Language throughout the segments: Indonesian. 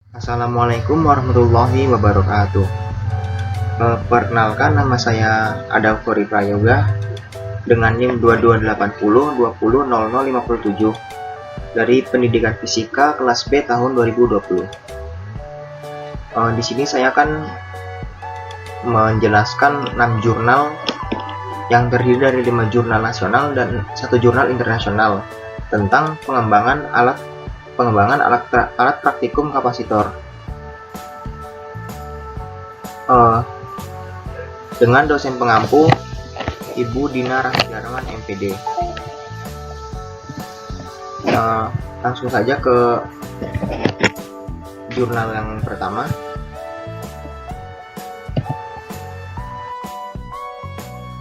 Assalamualaikum warahmatullahi wabarakatuh. Perkenalkan, nama saya Adam Fori Prayoga dengan NIM 2280200057 dari Pendidikan Fisika kelas B tahun 2020. Di sini saya akan menjelaskan 6 jurnal yang terdiri dari 5 jurnal nasional dan 1 jurnal internasional tentang pengembangan alat praktikum kapasitor dengan dosen pengampu Ibu Dina Rahadiarman MPD. Langsung saja ke jurnal yang pertama.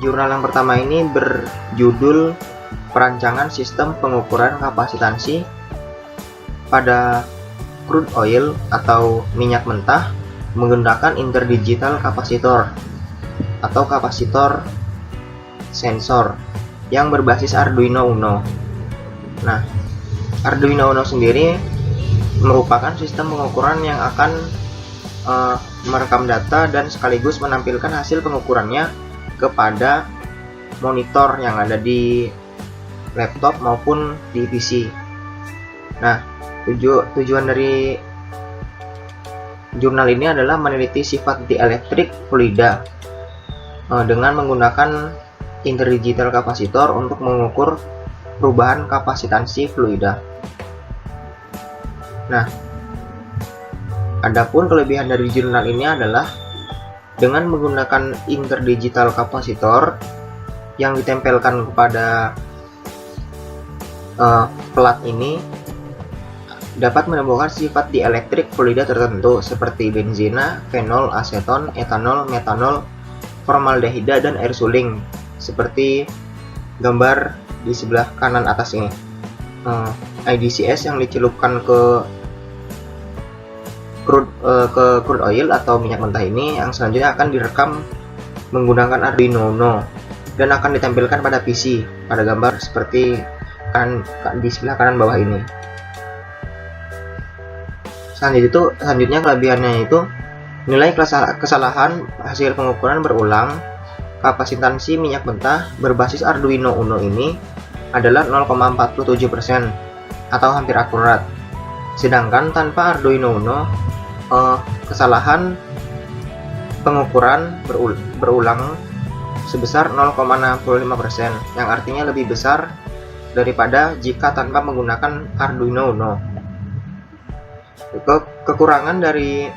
Jurnal yang pertama ini berjudul Perancangan Sistem Pengukuran Kapasitansi pada crude oil atau minyak mentah menggunakan interdigital kapasitor atau kapasitor sensor yang berbasis Arduino Uno. Nah, Arduino Uno sendiri merupakan sistem pengukuran yang akan merekam data dan sekaligus menampilkan hasil pengukurannya kepada monitor yang ada di laptop maupun di PC. Nah, tujuan dari jurnal ini adalah meneliti sifat dieelektrik fluida dengan menggunakan interdigital kapasitor untuk mengukur perubahan kapasitansi fluida. Nah, adapun kelebihan dari jurnal ini adalah dengan menggunakan interdigital kapasitor yang ditempelkan kepada plat ini dapat menemukan sifat dieelektrik fluida tertentu seperti benzina, fenol, aseton, etanol, metanol, formaldehida, dan air suling seperti gambar di sebelah kanan atas ini. IDCS yang dicelupkan ke crude oil atau minyak mentah ini yang selanjutnya akan direkam menggunakan Arduino Uno dan akan ditampilkan pada PC pada gambar seperti di sebelah kanan bawah ini. Selanjutnya kelebihannya itu nilai kesalahan hasil pengukuran berulang kapasitansi minyak mentah berbasis Arduino Uno ini adalah 0,47% atau hampir akurat. Sedangkan tanpa Arduino Uno kesalahan pengukuran berulang sebesar 0,65%, yang artinya lebih besar daripada jika tanpa menggunakan Arduino Uno. Kekurangan dari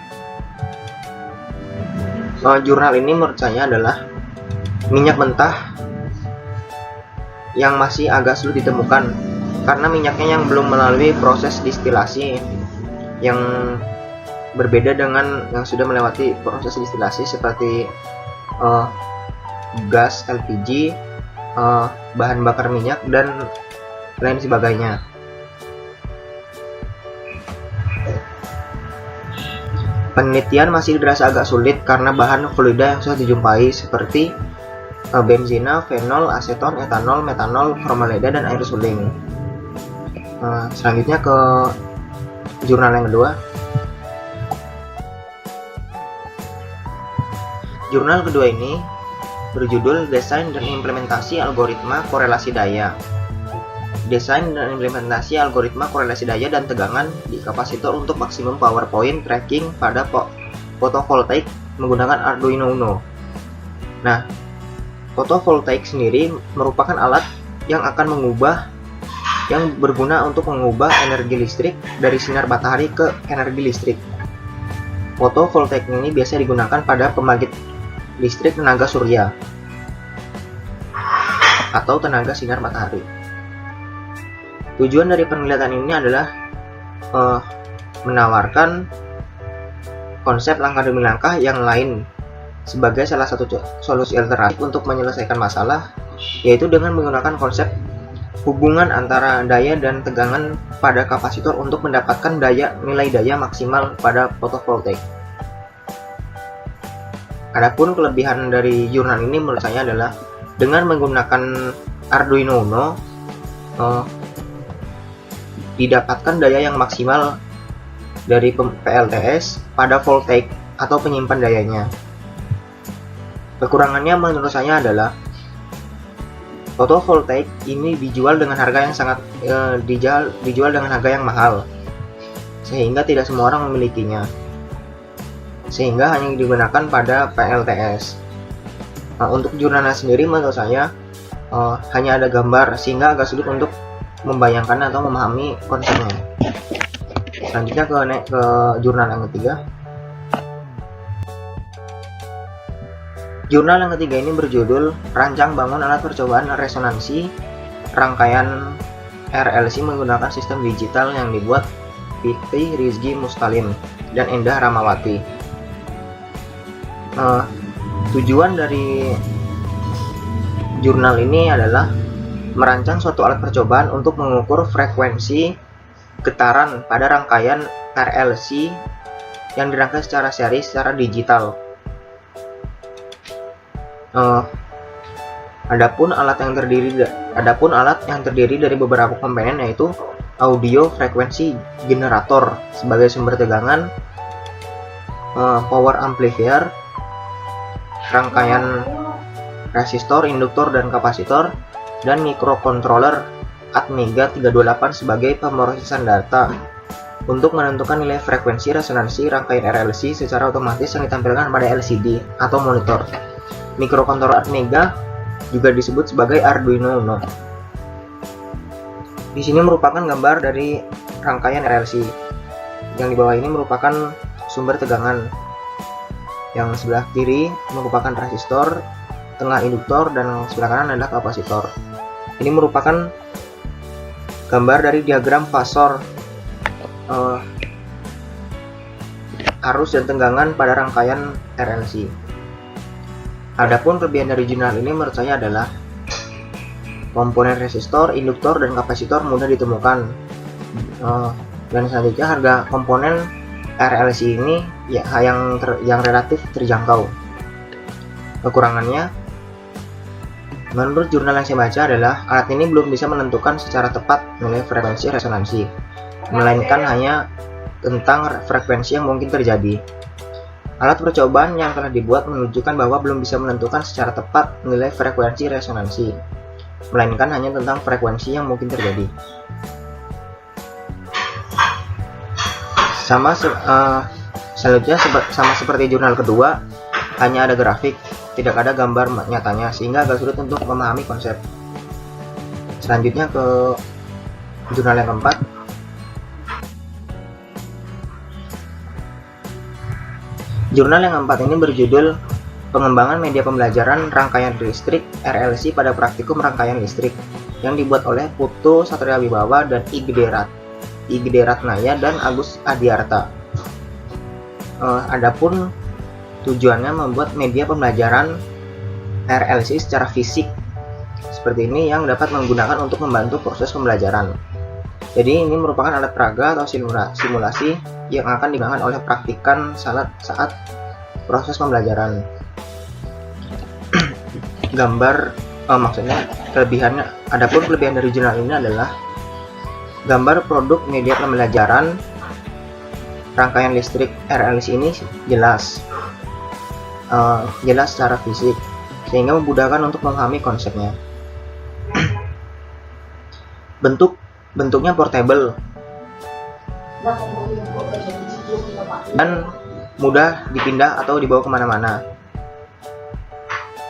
jurnal ini menurut saya adalah minyak mentah yang masih agak sulit ditemukan karena minyaknya yang belum melalui proses distilasi yang berbeda dengan yang sudah melewati proses distilasi seperti gas LPG, bahan bakar minyak, dan lain sebagainya. Penelitian masih dirasa agak sulit karena bahan fluida yang sudah dijumpai seperti benzina, fenol, aseton, etanol, metanol, formaldehida, dan air suling. Selanjutnya ke jurnal yang kedua. Jurnal kedua ini berjudul Desain dan Implementasi Algoritma Korelasi Daya. Desain dan implementasi algoritma korelasi daya dan tegangan di kapasitor untuk maksimum power point tracking pada fotovoltaik menggunakan Arduino Uno. Nah, fotovoltaik sendiri merupakan alat yang berguna untuk mengubah energi listrik dari sinar matahari ke energi listrik. Fotovoltaik ini biasa digunakan pada pembangkit listrik tenaga surya atau tenaga sinar matahari. Tujuan dari penelitian ini adalah menawarkan konsep langkah demi langkah yang lain sebagai salah satu solusi alternatif untuk menyelesaikan masalah, yaitu dengan menggunakan konsep hubungan antara daya dan tegangan pada kapasitor untuk mendapatkan nilai daya maksimal pada fotovoltaik. Adapun kelebihan dari jurnal ini menurut saya adalah dengan menggunakan Arduino Uno didapatkan daya yang maksimal dari PLTS pada voltaik atau penyimpan dayanya. Kekurangannya menurut saya adalah fotovoltaik ini dijual dengan harga yang sangat dijual dengan harga yang mahal, sehingga tidak semua orang memilikinya, sehingga hanya digunakan pada PLTS. Nah, untuk jurnalnya sendiri menurut saya hanya ada gambar, sehingga agak sulit untuk membayangkan atau memahami konsepnya. Selanjutnya ke jurnal yang ketiga. Jurnal yang ketiga ini berjudul Rancang Bangun Alat Percobaan Resonansi Rangkaian RLC menggunakan sistem digital yang dibuat Fikri Rizky Mustalim dan Endah Ramawati. Tujuan dari jurnal ini adalah merancang suatu alat percobaan untuk mengukur frekuensi getaran pada rangkaian RLC yang dirangkai secara seri secara digital. Adapun alat yang terdiri dari beberapa komponen, yaitu audio frekuensi generator sebagai sumber tegangan, power amplifier, rangkaian resistor, induktor, dan kapasitor, dan mikrokontroler Atmega 328 sebagai pemrosesan data untuk menentukan nilai frekuensi resonansi rangkaian RLC secara otomatis yang ditampilkan pada LCD atau monitor. Mikrokontroler Atmega juga disebut sebagai Arduino Uno. Di sini merupakan gambar dari rangkaian RLC. Yang di bawah ini merupakan sumber tegangan. Yang sebelah kiri merupakan resistor, tengah induktor, dan sebelah kanan adalah kapasitor. Ini merupakan gambar dari diagram fasor arus dan tegangan pada rangkaian RLC. Adapun kelebihan dari jurnal ini menurut saya adalah komponen resistor, induktor, dan kapasitor mudah ditemukan. Dan selanjutnya harga komponen RLC ini ya yang relatif terjangkau. Kekurangannya, menurut jurnal yang saya baca adalah alat ini belum bisa menentukan secara tepat nilai frekuensi resonansi, melainkan hanya tentang frekuensi yang mungkin terjadi. Alat percobaan yang telah dibuat menunjukkan bahwa belum bisa menentukan secara tepat nilai frekuensi resonansi, melainkan hanya tentang frekuensi yang mungkin terjadi. Selanjutnya sama seperti jurnal kedua, hanya ada grafik, tidak ada gambar nyatanya, sehingga agak sulit untuk memahami konsep. Selanjutnya ke jurnal yang keempat. Jurnal yang keempat ini berjudul Pengembangan Media Pembelajaran Rangkaian Listrik RLC pada Praktikum Rangkaian Listrik yang dibuat oleh Putu Satria Wibawa dan Igede Ratnaya dan Agus Adiarta. Adapun tujuannya membuat media pembelajaran RLC secara fisik seperti ini yang dapat menggunakan untuk membantu proses pembelajaran. Jadi ini merupakan alat peraga atau simulasi yang akan digunakan oleh praktikan saat proses pembelajaran. Maksudnya kelebihannya, adapun kelebihan dari jurnal ini adalah gambar produk media pembelajaran rangkaian listrik RLC ini jelas secara fisik, sehingga memudahkan untuk memahami konsepnya. Bentuknya portable dan mudah dipindah atau dibawa kemana-mana.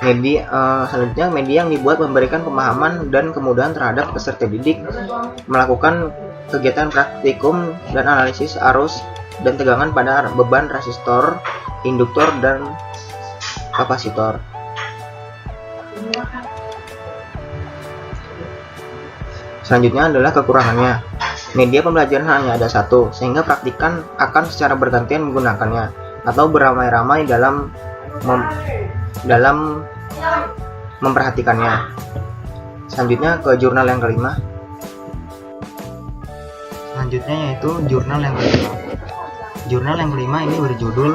Selanjutnya, media yang dibuat memberikan pemahaman dan kemudahan terhadap peserta didik melakukan kegiatan praktikum dan analisis arus dan tegangan pada beban resistor, induktor, dan kapasitor. Selanjutnya adalah kekurangannya. Media pembelajaran hanya ada satu, sehingga praktikan akan secara bergantian menggunakannya atau beramai-ramai dalam memperhatikannya. Selanjutnya ke jurnal yang kelima. Selanjutnya yaitu jurnal yang kelima. Jurnal yang kelima ini berjudul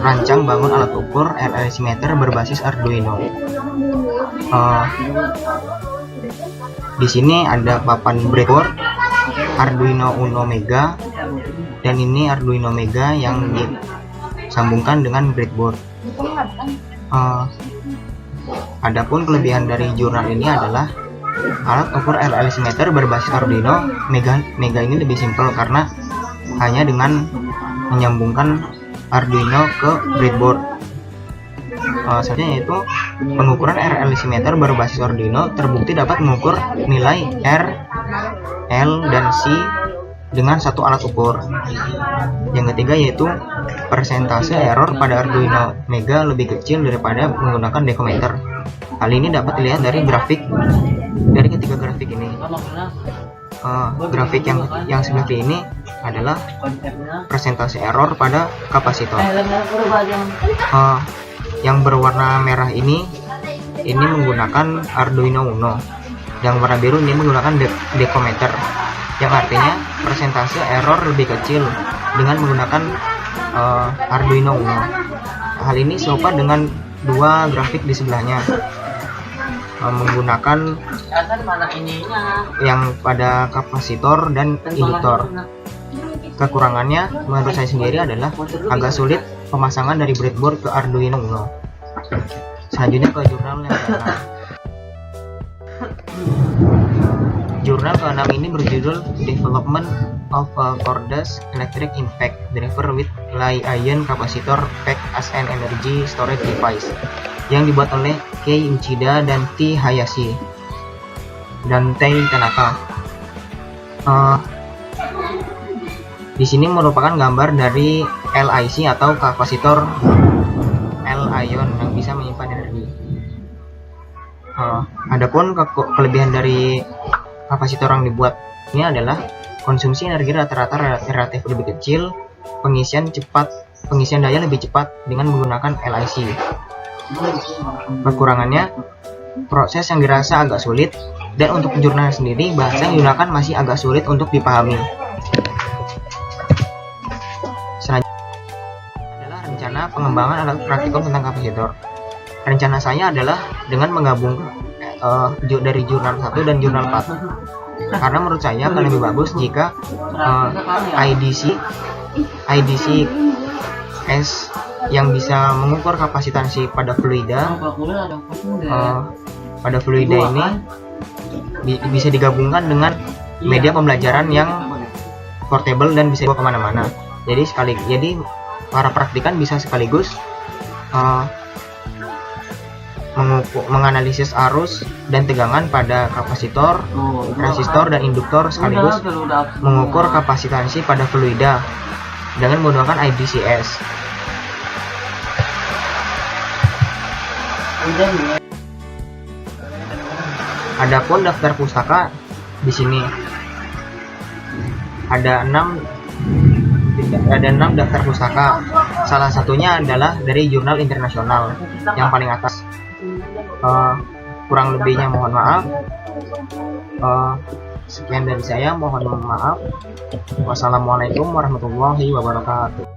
Rancang Bangun Alat Ukur RLC Meter Berbasis Arduino. Di sini ada papan breadboard Arduino Uno Mega, dan ini Arduino Mega yang disambungkan dengan breadboard. Adapun kelebihan dari jurnal ini adalah alat ukur RLC meter berbasis Arduino Mega ini lebih simpel karena hanya dengan menyambungkan Arduino ke breadboard. Selanjutnya yaitu pengukuran RLC meter berbasis Arduino terbukti dapat mengukur nilai R, L, dan C dengan satu alat ukur. Yang ketiga yaitu persentase error pada Arduino Mega lebih kecil daripada menggunakan decometer. Hal ini dapat dilihat dari ketiga grafik ini. Grafik yang sebelah kiri ini adalah persentase error pada kapasitor. Yang berwarna merah ini menggunakan Arduino Uno. Yang warna biru ini menggunakan decometer, yang artinya persentase error lebih kecil dengan menggunakan Arduino Uno. Hal ini serupa dengan dua grafik di sebelahnya, menggunakan yang pada kapasitor dan induktor. Kekurangannya menurut saya sendiri adalah agak sulit pemasangan dari breadboard ke Arduino Uno. Selanjutnya ke jurnal yang ke-6. Jurnal ke-6 ini berjudul Development of a Cordless Electric Impact Driver with Li-ion Capacitor Pack as an Energy Storage Device, yang dibuat oleh Kei Uchida dan T. Hayashi dan Tei Tanaka. Di sini merupakan gambar dari LIC atau kapasitor L-ion yang bisa menyimpan energi. Adapun kelebihan dari kapasitor yang dibuat ini adalah konsumsi energi rata-rata relatif lebih kecil, pengisian daya lebih cepat dengan menggunakan LIC. Kekurangannya, proses yang dirasa agak sulit, dan untuk jurnal sendiri bahasa yang digunakan masih agak sulit untuk dipahami. Rencana pengembangan alat praktikum tentang kapasitor. Rencana saya adalah dengan menggabungkan dari jurnal 1 dan jurnal 4, karena menurut saya akan lebih bagus jika IDC S yang bisa mengukur kapasitansi pada fluida ini bisa digabungkan dengan media pembelajaran yang portable dan bisa dibawa kemana-mana. Jadi para praktikan bisa sekaligus menganalisis arus dan tegangan pada kapasitor, resistor, dan induktor, sekaligus mengukur kapasitansi pada fluida dengan menggunakan IDCS. Adapun daftar pustaka di sini ada 6 daftar pustaka. Salah satunya adalah dari jurnal internasional yang paling atas. Kurang lebihnya mohon maaf. Sekian dari saya, mohon maaf. Wassalamualaikum warahmatullahi wabarakatuh.